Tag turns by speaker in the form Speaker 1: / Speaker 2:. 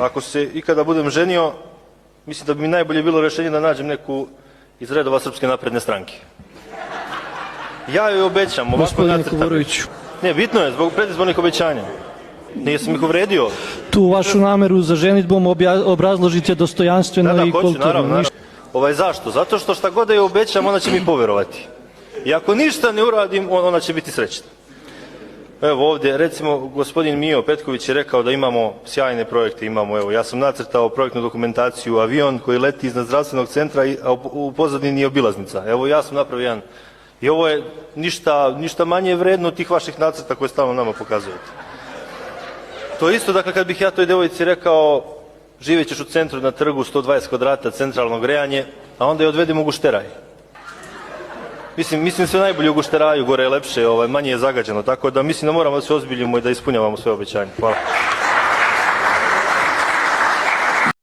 Speaker 1: Ako se ikada budem ženio, mislim da bi mi najbolje bilo rešenje da nađem neku iz redova Srpske napredne stranke. Ja joj obećam, ovako nacrtam. Ne, bitno je, zbog predizbornih obećanja. Nisam ih uvredio.
Speaker 2: Tu vašu nameru za ženitbom obrazložite dostojanstveno i kulturno.
Speaker 1: Naravno. Zašto? Zato što šta god da joj obećam, ona će mi poverovati. I ako ništa ne uradim, ona će biti srećna. Evo ovdje, recimo, gospodin Mio Petković je rekao da imamo sjajne projekte, ja sam nacrtao projektnu dokumentaciju, avion koji leti iznad zdravstvenog centra, a u pozadini je obilaznica. Evo ja sam napravio jedan. I ovo je ništa manje vredno od tih vaših nacrta koje stalno nama pokazujete. To isto, dakle, kad bih ja toj devojci rekao, živjet ćeš u centru na trgu, 120 kvadrata, centralno grejanje, a onda je odvedemo u Gušteraj. Mislim sve najbolje u Gušteraju, gore je lepše, manje je zagađeno, tako da mislim da moramo da se ozbiljimo i da ispunjavamo sve obećanje. Hvala.